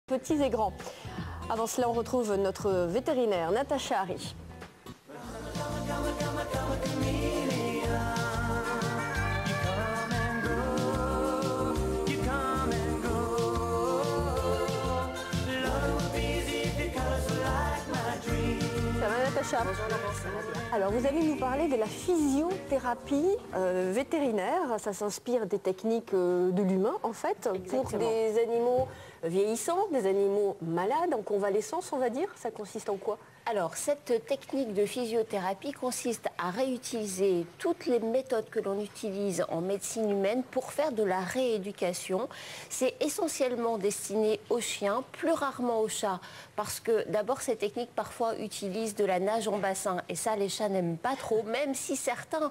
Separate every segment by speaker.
Speaker 1: Petits et grands. Avant cela, on retrouve notre vétérinaire, Natacha Harry. Ça va, Natacha? Alors, vous allez nous parler de la physiothérapie vétérinaire. Ça s'inspire des techniques de l'humain, en fait,
Speaker 2: Exactement.
Speaker 1: pour des animaux vieillissants, des animaux malades, en convalescence, on va dire. Ça consiste en quoi?
Speaker 2: Alors, cette technique de physiothérapie consiste à réutiliser toutes les méthodes que l'on utilise en médecine humaine pour faire de la rééducation. C'est essentiellement destiné aux chiens, plus rarement aux chats, parce que d'abord, ces techniques parfois utilisent de la nage en bassin, et ça, les chats n'aiment pas trop, même si certains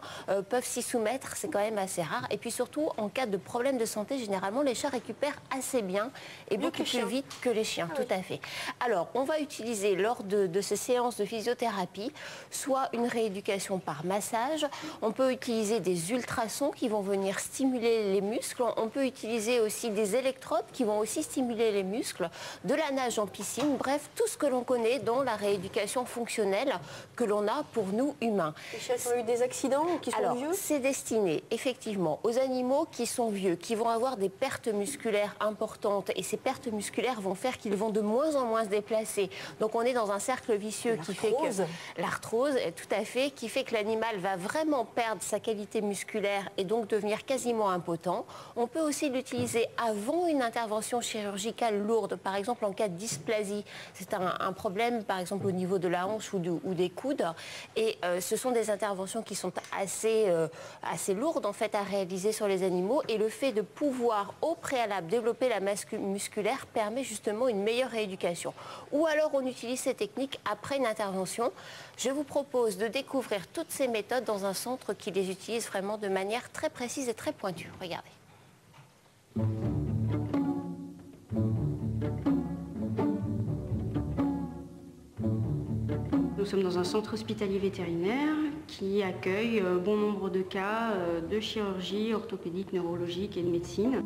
Speaker 2: peuvent s'y soumettre, c'est quand même assez rare. Et puis surtout, en cas de problème de santé, généralement, les chats récupèrent assez bien et beaucoup plus vite que les chiens, tout à fait. Alors, on va utiliser lors de ces séances de physiothérapie, soit une rééducation par massage, on peut utiliser des ultrasons qui vont venir stimuler les muscles, on peut utiliser aussi des électrodes qui vont aussi stimuler les muscles, de la nage en piscine, bref, tout ce que l'on connaît dans la rééducation fonctionnelle que l'on a pour nous humains.
Speaker 1: Les chiens qui ont eu des accidents ou qui sont vieux?
Speaker 2: C'est destiné effectivement aux animaux qui sont vieux, qui vont avoir des pertes musculaires importantes, et ces pertes musculaires vont faire qu'ils vont de moins en moins se déplacer. Donc on est dans un cercle vicieux qui fait que l'arthrose, tout à fait, qui fait que l'animal va vraiment perdre sa qualité musculaire et donc devenir quasiment impotent. On peut aussi l'utiliser avant une intervention chirurgicale lourde, par exemple en cas de dysplasie. C'est un problème, par exemple au niveau de la hanche ou des coudes. Et ce sont des interventions qui sont assez lourdes en fait à réaliser sur les animaux. Et le fait de pouvoir au préalable développer la masse musculaire permet justement une meilleure rééducation. Ou alors on utilise ces techniques après une intervention. Je vous propose de découvrir toutes ces méthodes dans un centre qui les utilise vraiment de manière très précise et très pointue. Regardez.
Speaker 3: Nous sommes dans un centre hospitalier vétérinaire qui accueille bon nombre de cas de chirurgie orthopédique, neurologique et de médecine.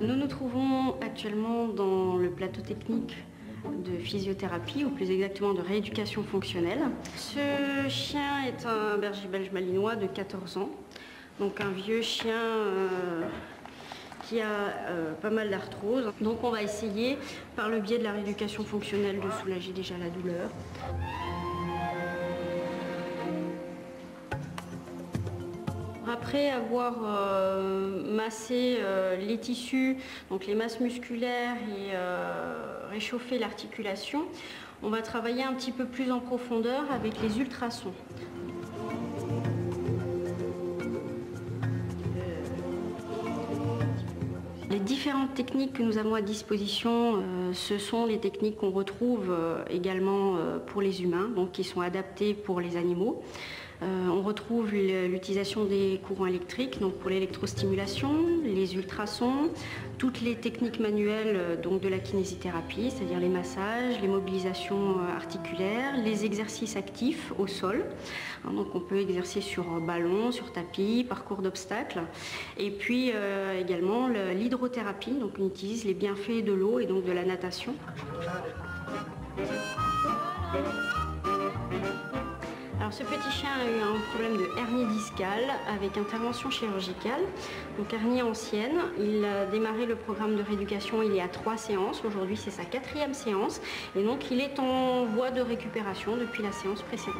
Speaker 3: Nous nous trouvons actuellement dans le plateau technique de physiothérapie, ou plus exactement de rééducation fonctionnelle. Ce chien est un berger belge malinois de 14 ans, donc un vieux chien qui a pas mal d'arthrose. Donc on va essayer, par le biais de la rééducation fonctionnelle, de soulager déjà la douleur. Après avoir massé les tissus, donc les masses musculaires et réchauffé l'articulation, on va travailler un petit peu plus en profondeur avec les ultrasons. Les différentes techniques que nous avons à disposition, ce sont les techniques qu'on retrouve également pour les humains, donc qui sont adaptées pour les animaux. On retrouve l'utilisation des courants électriques, donc pour l'électrostimulation, les ultrasons, toutes les techniques manuelles donc de la kinésithérapie, c'est-à-dire les massages, les mobilisations articulaires, les exercices actifs au sol. Donc on peut exercer sur ballon, sur tapis, parcours d'obstacles. Et puis également l'hydrothérapie, donc on utilise les bienfaits de l'eau et donc de la natation. Alors ce petit chien a eu un problème de hernie discale avec intervention chirurgicale, donc hernie ancienne. Il a démarré le programme de rééducation il y a 3 séances, aujourd'hui c'est sa 4e séance, et donc il est en voie de récupération depuis la séance précédente.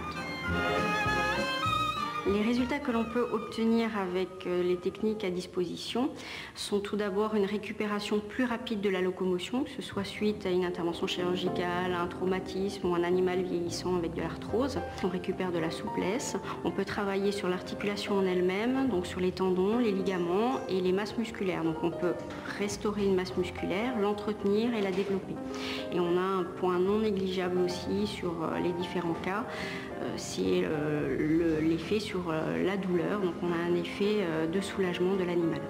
Speaker 3: Les résultats que l'on peut obtenir avec les techniques à disposition sont tout d'abord une récupération plus rapide de la locomotion, que ce soit suite à une intervention chirurgicale, un traumatisme ou un animal vieillissant avec de l'arthrose. On récupère de la souplesse, on peut travailler sur l'articulation en elle-même, donc sur les tendons, les ligaments et les masses musculaires. Donc on peut restaurer une masse musculaire, l'entretenir et la développer. Et on a un point non négligeable aussi sur les différents cas, c'est l'effet sur la douleur, donc on a un effet de soulagement de l'animal.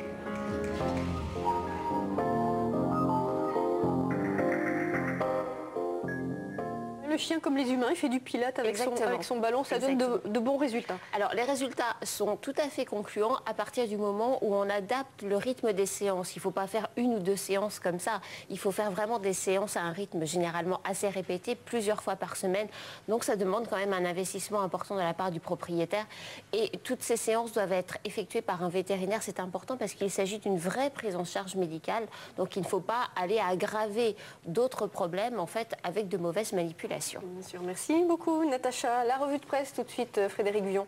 Speaker 1: le chien, comme les humains, il fait du pilates avec son ballon, ça donne de bons résultats.
Speaker 2: Alors les résultats sont tout à fait concluants à partir du moment où on adapte le rythme des séances. Il ne faut pas faire 1 ou 2 séances comme ça. Il faut faire vraiment des séances à un rythme généralement assez répété, plusieurs fois par semaine. Donc ça demande quand même un investissement important de la part du propriétaire. Et toutes ces séances doivent être effectuées par un vétérinaire. C'est important parce qu'il s'agit d'une vraie prise en charge médicale. Donc il ne faut pas aller aggraver d'autres problèmes en fait avec de mauvaises manipulations.
Speaker 1: Bien sûr, merci beaucoup Natacha. La revue de presse tout de suite, Frédéric Vion.